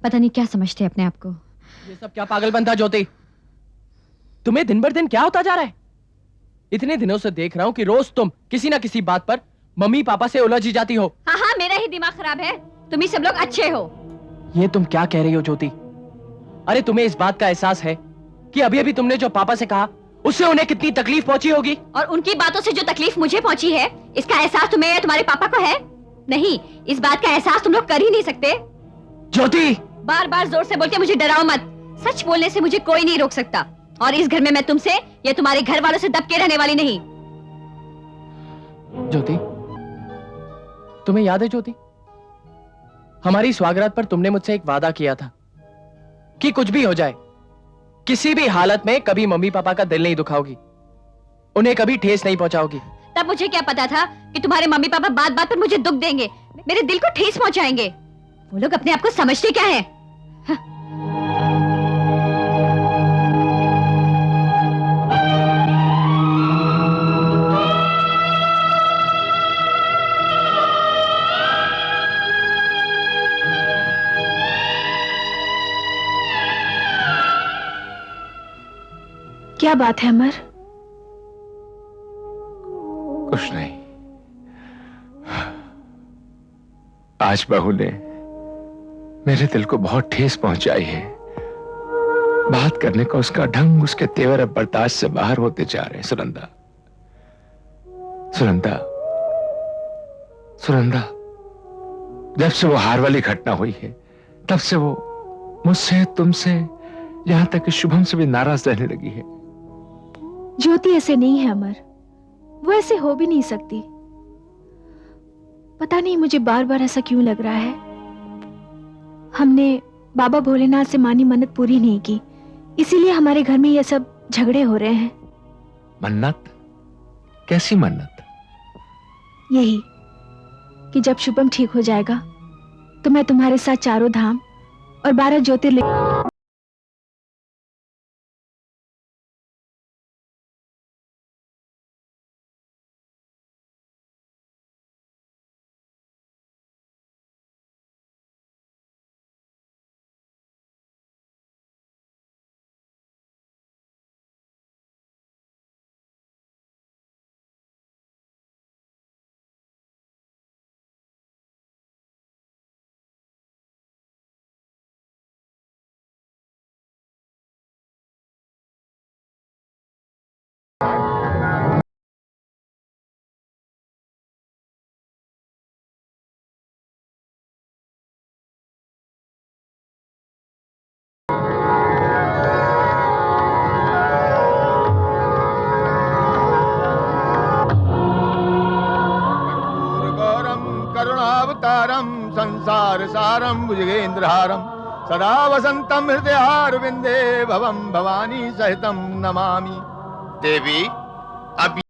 पता नहीं क्या समझते अपने आप को। ये सब क्या पागलपन था ज्योति? तुम्हें दिन भर दिन क्या होता जा रहा है? इतने दिनों से देख रहा हूँ कि रोज तुम किसी ना किसी बात पर मम्मी पापा से उलझ ही जाती हो। हाँ हाँ, मेरा ही दिमाग खराब है, तुम ही सब लोग अच्छे हो। ये तुम क्या कह रही हो ज्योति? अरे तुम्हें इस बात का एहसास है कि अभी अभी तुमने जो पापा से कहा उससे उन्हें कितनी तकलीफ पहुंची होगी? और उनकी बातों से जो तकलीफ मुझे पहुंची है, इसका एहसास तुम्हें या तुम्हारे पापा को है? नहीं, इस बात का एहसास तुम लोग कर ही नहीं सकते। ज्योति, बार बार जोर से बोल के मुझे डराओ मत। सच बोलने से मुझे कोई नहीं रोक सकता, और इस घर में मैं तुमसे या तुम्हारे घर वालों से दब के रहने वाली नहीं। ज्योति, तुम्हें याद है ज्योति, हमारी स्वागरात पर तुमने मुझसे एक वादा किया था कि कुछ भी हो जाए, किसी भी हालत में कभी मम्मी पापा का दिल नहीं दुखाओगी, उन्हें कभी ठेस नहीं पहुंचाओगी। तब मुझे क्या पता था कि तुम्हारे मम्मी पापा बात बात पर मुझे दुख देंगे, मेरे दिल को ठेस पहुंचाएंगे। वो लोग अपने आप को समझते क्या है? क्या बात है अमर? कुछ नहीं। आज बहू ने मेरे दिल को बहुत ठेस पहुंचाई है। बात करने का उसका ढंग, उसके तेवर अब बर्दाश्त से बाहर होते जा रहे हैं। सुनंदा, सुनंदा, सुनंदा, जब से वो हार वाली घटना हुई है तब से वो मुझसे, तुमसे, यहां तक कि शुभम से भी नाराज रहने लगी है। ज्योति ऐसे नहीं है अमर, वो ऐसे हो भी नहीं सकती। पता नहीं मुझे बार बार ऐसा क्यों लग रहा है। हमने बाबा भोलेनाथ से मानी मन्नत पूरी नहीं की, इसीलिए हमारे घर में ये सब झगड़े हो रहे हैं। मन्नत? कैसी मन्नत? यही कि जब शुभम ठीक हो जाएगा तो मैं तुम्हारे साथ चारों धाम और 12 ज्योतिर्लिंग। करुणावतारम संसार सारम भुजगेंद्रहारम सदा वसंतम हृदयार विंदे भवम भवानी सहितम नमामि। देवी, अब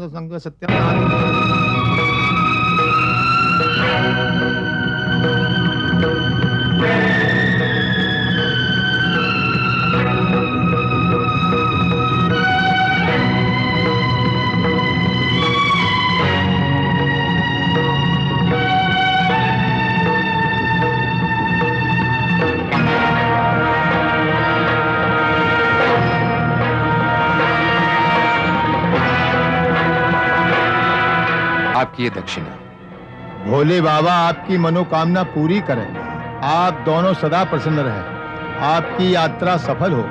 संग आपकी ये दक्षिणा। भोले बाबा आपकी मनोकामना पूरी करें। आप दोनों सदा प्रसन्न रहें। आपकी यात्रा सफल हो।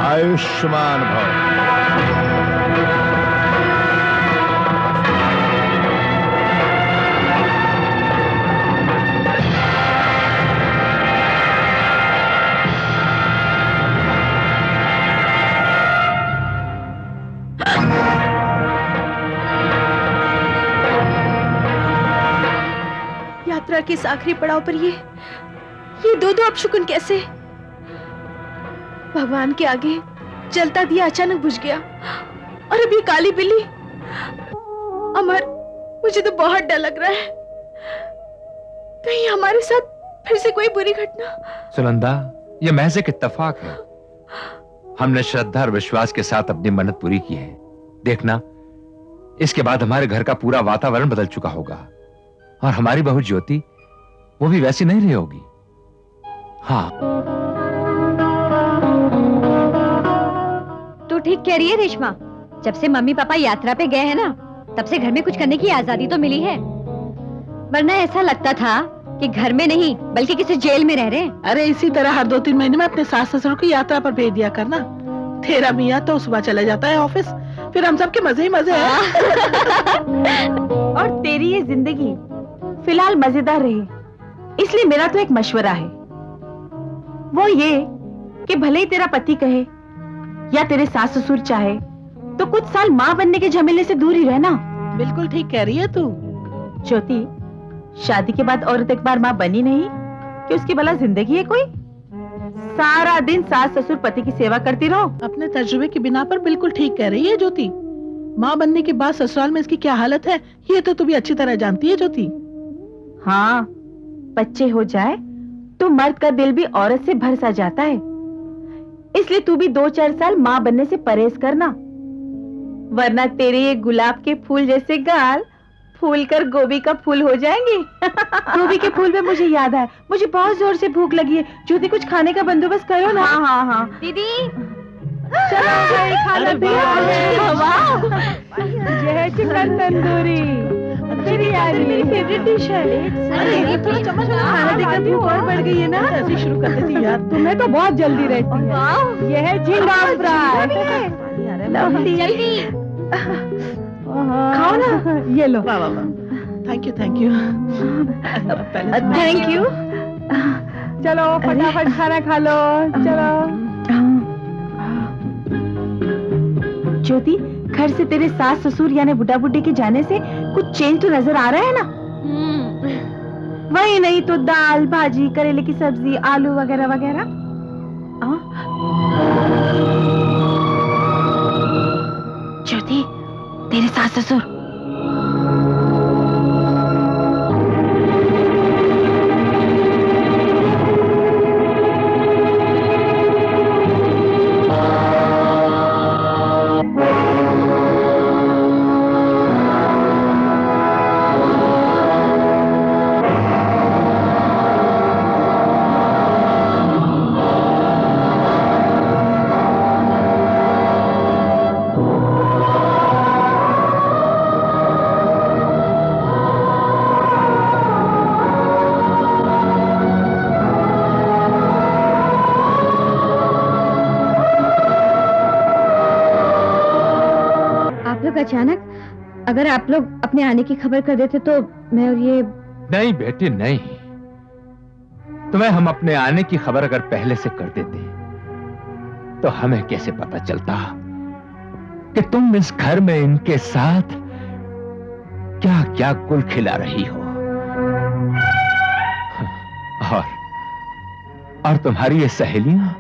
आयुष्मान भव। यात्रा के इस आखिरी पड़ाव पर ये ये दो दो अपशुकुन कैसे? भगवान के आगे जलता दिया अचानक बुझ गया, और अब ये काली बिल्ली। अमर, मुझे तो बहुत डर लग रहा है, कहीं हमारे साथ फिर से कोई बुरी घटना। सुनंदा, ये महज एक इत्तेफाक है। हमने श्रद्धा और विश्वास के साथ अपनी मन्नत पूरी की है। देखना, इसके बाद हमारे घर का पूरा वातावरण बदल चुका होगा, और हमारी बहू ज्योति वो भी वैसी नहीं रही होगी। हाँ, तू ठीक कह रही है रेशमा। जब से मम्मी पापा यात्रा पे गए हैं ना, तब से घर में कुछ करने की आजादी तो मिली है, वरना ऐसा लगता था कि घर में नहीं बल्कि किसी जेल में रह रहे हैं। अरे इसी तरह हर 2-3 महीने में अपने सास ससुर को यात्रा पर भेज दिया करना। तेरा मियाँ तो सुबह चला जाता है ऑफिस, फिर हम सब के मजे ही मजे हैं। और तेरी ये जिंदगी फिलहाल मजेदार रहे, इसलिए मेरा तो एक मशवरा है, वो ये कि भले ही तेरा पति कहे या तेरे सास ससुर चाहे तो कुछ साल माँ बनने के झमेले से दूर ही रहना। बिल्कुल ठीक कह रही है तू। ज्योति, शादी के बाद औरत एक बार माँ बनी नहीं कि उसकी भला जिंदगी है कोई? सारा दिन सास ससुर पति की सेवा करती रहो। अपने तजुर्बे की बिना पर बिल्कुल ठीक कह रही है ज्योति। माँ बनने के बाद ससुराल में इसकी क्या हालत है, ये तो तू भी अच्छी तरह जानती है ज्योति। हाँ, बच्चे हो जाए तो मर्द का दिल भी औरत से भर सा जाता है, इसलिए तू भी 2-4 साल माँ बनने से परहेज करना, वरना तेरे ये गुलाब के फूल जैसे गाल फूल कर गोभी का फूल हो जाएंगे। गोभी के फूल में मुझे याद है, मुझे बहुत जोर से भूख लगी है। ज्योति, कुछ खाने का बंदोबस्त करो ना। हाँ हाँ हाँ दीदी, चलो भाई, खाना यह चिकन तंदूरी मेरी फेवरेट डिश है। अरे थोड़ा चम्मच में खाना देखकर भूख और बढ़ गई है ना। ऐसे शुरू कर देती यार। तुम्हें तो बहुत जल्दी रहती है। यह है झींगा फ्राई। जल्दी खाओ ना, ये लो। वाह वाह वाह, thank you thank you. Thank you. चलो फटाफट खाना खा लो, चलो। ज्योति, घर से तेरे सास ससुर यानी बुढ़ा बुढ़ी के जाने से कुछ चेंज तो नजर आ रहा है ना? वही नहीं तो दाल भाजी, करेले की सब्जी, आलू वगैरह वगैरह। ज्योति, तेरे सास ससुर। अचानक अगर आप लोग अपने आने की खबर कर देते तो मैं और ये। नहीं बेटी नहीं, तुम्हें हम अपने आने की खबर अगर पहले से कर देते तो हमें कैसे पता चलता कि तुम इस घर में इनके साथ क्या क्या गुल खिला रही हो। और तुम्हारी ये सहेलियां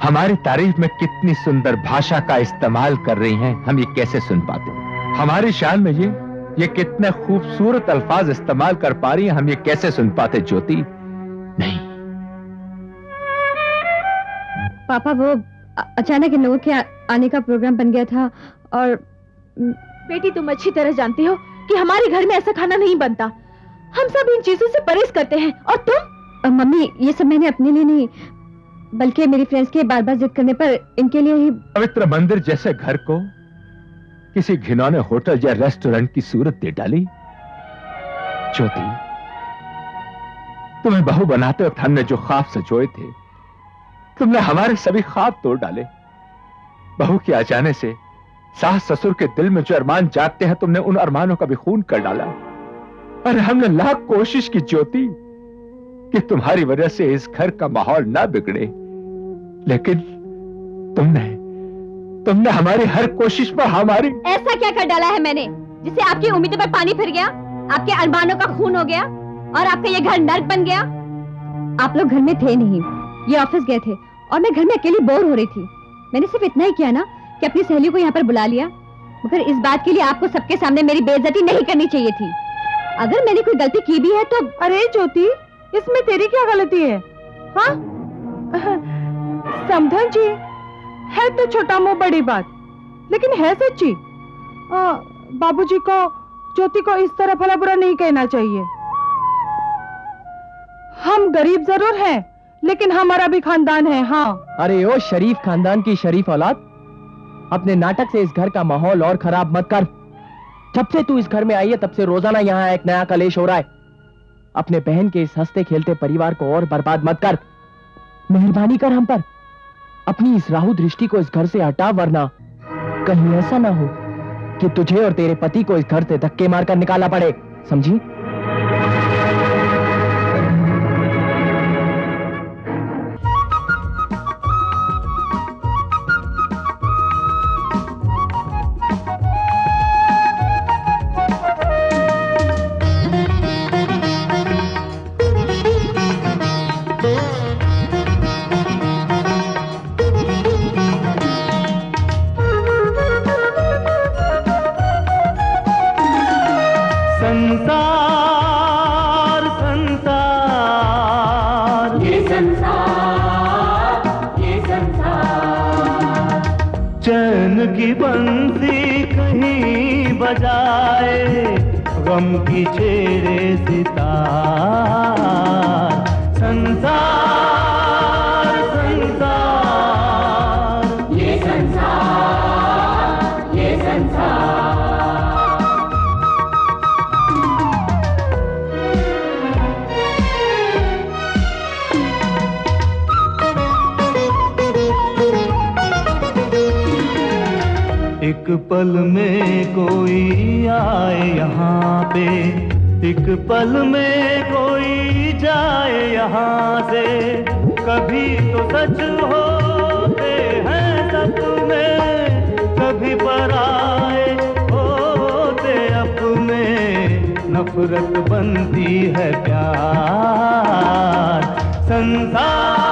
हमारी तारीफ में कितनी सुंदर भाषा का इस्तेमाल कर रही हैं, हम ये कैसे सुन पाते? हमारी शान में ये कितने खूबसूरत अल्फाज इस्तेमाल कर पा रही हैं, हम ये कैसे सुन पाते ज्योति? नहीं। पापा, वो अचानक इन लोगों के आने का प्रोग्राम बन गया था। और बेटी, तुम अच्छी तरह जानती हो कि हमारे घर में ऐसा खाना नहीं बनता। हम सब इन चीजों से परहेज करते हैं। और तुम? मम्मी, ये सब मैंने अपने लिए नहीं बल्कि मेरी फ्रेंड्स के बार बार जिद करने पर इनके लिए ही। पवित्र मंदिर जैसे घर को किसी घिनौने होटल या रेस्टोरेंट की सूरत दे डाली। ज्योति, तुम्हें बहू बनाते वक्त हमने जो ख्वाब सजोए थे, तुमने हमारे सभी ख्वाब तोड़ डाले। बहू के आ जाने से सास ससुर के दिल में जो अरमान जागते हैं, तुमने उन अरमानों का भी खून कर डाला। अरे हमने लाख कोशिश की ज्योति कि तुम्हारी वजह से इस घर का माहौल ना बिगड़े, लेकिन तुमने हमारी हर कोशिश पर हमारी। ऐसा क्या कर डाला है मैंने जिससे आपकी उम्मीदों पर पानी फिर गया, आपके अरमानों का खून हो गया और आपका ये घर नर्क बन गया? आप लोग घर में थे नहीं, ये ऑफिस गए थे और मैं घर में अकेली बोर हो रही थी। मैंने सिर्फ इतना ही किया ना कि अपनी सहेली को यहाँ पर बुला लिया, मगर इस बात के लिए आपको सबके सामने मेरी बेइज्जती नहीं करनी चाहिए थी। अगर मैंने कोई गलती की भी है तो अरे ज्योति, इसमें तेरी क्या गलती है? हाँ, समधन जी है तो छोटा मुंह बड़ी बात, लेकिन है सच्ची। बाबूजी को ज्योति को इस तरह भला बुरा नहीं कहना चाहिए। हम गरीब जरूर हैं, लेकिन हमारा भी खानदान है। हाँ, अरे ओ शरीफ खानदान की शरीफ औलाद, अपने नाटक से इस घर का माहौल और खराब मत कर। जब से तू इस घर में आई है तब से रोजाना यहाँ एक नया कलेश हो रहा है। अपने बहन के इस हंसते खेलते परिवार को और बर्बाद मत कर। मेहरबानी कर हम पर, अपनी इस राहु दृष्टि को इस घर से हटा, वरना कहीं ऐसा ना हो कि तुझे और तेरे पति को इस घर से धक्के मारकर निकाला पड़े, समझी? चैन की बंसी कहीं बजाए, गम की छेड़े सितार। संसार संसार ये संसार, ये संसार। एक पल में कोई आए यहाँ पे, एक पल में कोई जाए यहाँ से। कभी तो सच होते हैं सपने, कभी पराए होते अपने। नफरत बनती है प्यार। संसार